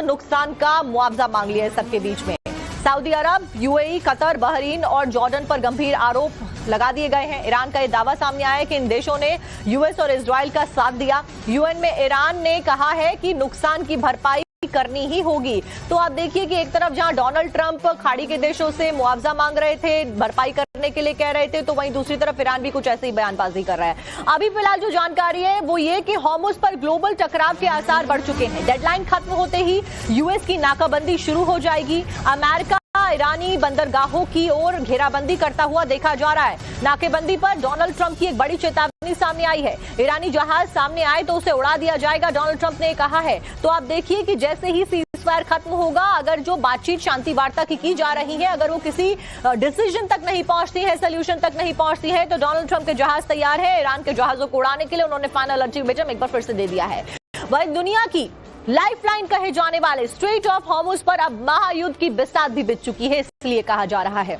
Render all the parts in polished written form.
नुकसान का मुआवजा मांग लिया है सबके बीच में। सऊदी अरब, यूएई, कतर, बहरीन और जॉर्डन पर गंभीर आरोप लगा दिए गए हैं। ईरान का यह दावा सामने आया है कि इन देशों ने यूएस और इजराइल का साथ दिया। यूएन में ईरान ने कहा है कि नुकसान की भरपाई करनी ही होगी। तो आप देखिए कि एक तरफ जहां डोनाल्ड ट्रंप खाड़ी के देशों से मुआवजा मांग रहे थे, भरपाई करने के लिए कह रहे थे, तो वहीं दूसरी तरफ ईरान भी कुछ ऐसे ही बयानबाजी कर रहा है। अभी फिलहाल जो जानकारी है वो ये कि हॉर्मुज़ पर ग्लोबल टकराव के आसार बढ़ चुके हैं। डेडलाइन खत्म होते ही यूएस की नाकाबंदी शुरू हो जाएगी। अमेरिका ईरानी बंदरगाहों की ओर घेराबंदी करता हुआ देखा जा रहा है। नाकेबंदी पर डोनाल्ड ट्रंप की एक बड़ी चेतावनी सामने आई है। ईरानी जहाज सामने आए तो उसे उड़ा दिया जाएगा, डोनाल्ड ट्रंप ने कहा है। तो आप देखिए कि जैसे ही सीज़फायर खत्म होगा, अगर जो बातचीत शांति वार्ता की जा रही है, अगर वो किसी डिसीजन तक नहीं पहुंचती है, सोल्यूशन तक नहीं पहुंचती है, तो डोनाल्ड ट्रंप के जहाज तैयार है। ईरान के जहाजों को उड़ाने के लिए उन्होंने फाइनल अल्टीमेटम एक बार फिर से दे दिया है। वही दुनिया की लाइफलाइन कहे जाने वाले स्ट्रेट ऑफ हॉर्मुज़ पर अब महायुद्ध की बिसात भी बिछ चुकी है, इसलिए कहा जा रहा है।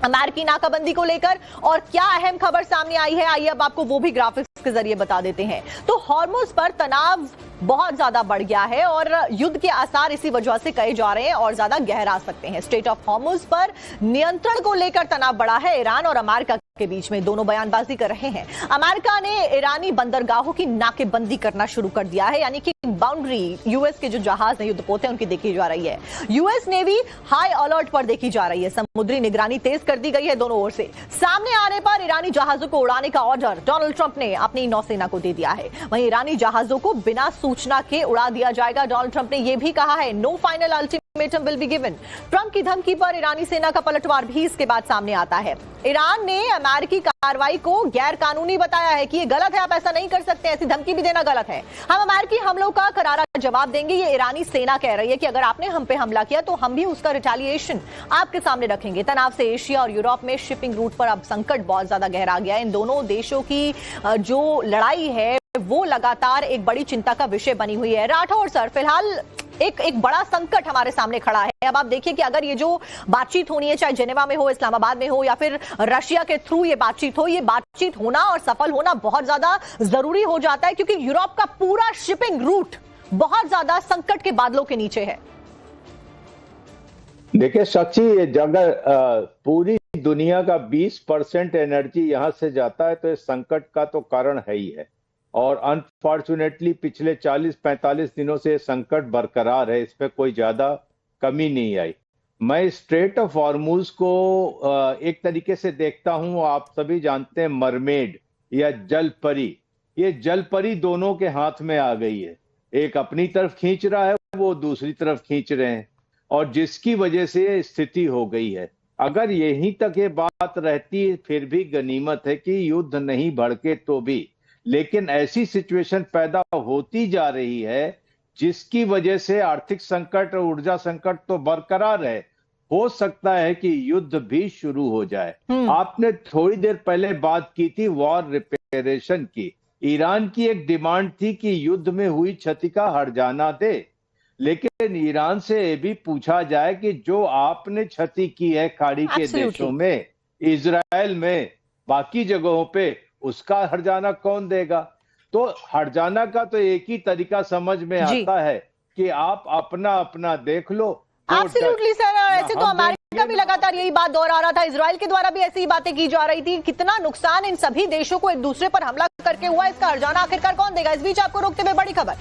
अमेरिकी नाकाबंदी को लेकर और क्या अहम खबर सामने आई है, आइए अब आपको वो भी ग्राफिक्स के जरिए बता देते हैं। तो हॉर्मुज़ पर तनाव बहुत ज्यादा बढ़ गया है और युद्ध के आसार इसी वजह से कहे जा रहे हैं और ज्यादा गहरा सकते हैं। स्ट्रेट ऑफ हॉर्मुज़ पर नियंत्रण को लेकर तनाव बढ़ा है। ईरान और अमेरिका के बीच में दोनों बयानबाजी कर रहे हैं। अमेरिका ने ईरानी बंदरगाहों की नाकेबंदी करना शुरू कर दिया है, यानी कि बाउंड्री यूएस के जो जहाज हैं, युद्धपोत हैं, उनकी देखी जा रही है। यूएस नेवी हाई अलर्ट पर देखी जा रही है। समुद्री निगरानी तेज कर दी गई है दोनों ओर से। सामने आने पर ईरानी जहाजों को उड़ाने का ऑर्डर डोनाल्ड ट्रंप ने अपनी नौसेना को दे दिया है। वहीं ईरानी जहाजों को बिना सूचना के उड़ा दिया जाएगा। डोनाल्ड ट्रंप ने यह भी कहा है, no final ultimatum will be given. Trump की धमकी पर ईरानी सेना का पलटवार भी इसके बाद सामने आता है। ईरान ने अमेरिकी कार्रवाई को गैर कानूनी बताया है कि ये गलत है, आप ऐसा नहीं कर सकते, ऐसी धमकी भी देना गलत है। हम अमेरिकी हमलों का करारा जवाब देंगे, ये ईरानी सेना कह रही है कि अगर आपने हम पे हमला किया तो हम भी उसका रिटेलिएशन आपके सामने रखेंगे। तनाव से एशिया और यूरोप में शिपिंग रूट पर अब संकट बहुत ज्यादा गहरा गया है। इन दोनों देशों की जो लड़ाई है वो लगातार एक बड़ी चिंता का विषय बनी हुई है। राठौर सर, फिलहाल एक बड़ा संकट हमारे सामने खड़ा है। अब आप देखिए कि अगर ये जो बातचीत होनी है, चाहे जेनेवा में हो, इस्लामाबाद में हो या फिर रशिया के थ्रू ये बातचीत हो, ये बातचीत होना और सफल होना बहुत ज्यादा जरूरी हो जाता है, क्योंकि यूरोप का पूरा शिपिंग रूट बहुत ज्यादा संकट के बादलों के नीचे है। देखिए साक्षी, ये जगह पूरी दुनिया का 20% एनर्जी यहां से जाता है, तो इस संकट का तो कारण है ही है। और अनफॉर्चुनेटली पिछले 40-45 दिनों से संकट बरकरार है, इस पे कोई ज्यादा कमी नहीं आई। मैं स्ट्रेट ऑफ हॉर्मुज़ को एक तरीके से देखता हूं, आप सभी जानते हैं मरमेड या जलपरी, ये जलपरी दोनों के हाथ में आ गई है। एक अपनी तरफ खींच रहा है, वो दूसरी तरफ खींच रहे हैं, और जिसकी वजह से ये स्थिति हो गई है। अगर यहीं तक ये बात रहती फिर भी गनीमत है कि युद्ध नहीं भड़के तो भी, लेकिन ऐसी सिचुएशन पैदा होती जा रही है जिसकी वजह से आर्थिक संकट और ऊर्जा संकट तो बरकरार है, हो सकता है कि युद्ध भी शुरू हो जाए। आपने थोड़ी देर पहले बात की थी वॉर रिपेरेशन की। ईरान की एक डिमांड थी कि युद्ध में हुई क्षति का हर्जाना दे, लेकिन ईरान से ये भी पूछा जाए कि जो आपने क्षति की है खाड़ी के देशों में, इजराइल में, बाकी जगहों पे, उसका हर्जाना कौन देगा? तो हर्जाना का तो एक ही तरीका समझ में आता है कि आप अपना अपना देख लो। एब्सोल्युटली सर, ऐसे तो अमेरिका भी लगातार यही बात दोहरा रहा था, इजराइल के द्वारा भी ऐसी ही बातें की जा रही थी। कितना नुकसान इन सभी देशों को एक दूसरे पर हमला करके हुआ, इसका हर्जाना आखिरकार कौन देगा? इस बीच आपको रोकते हुए बड़ी खबर।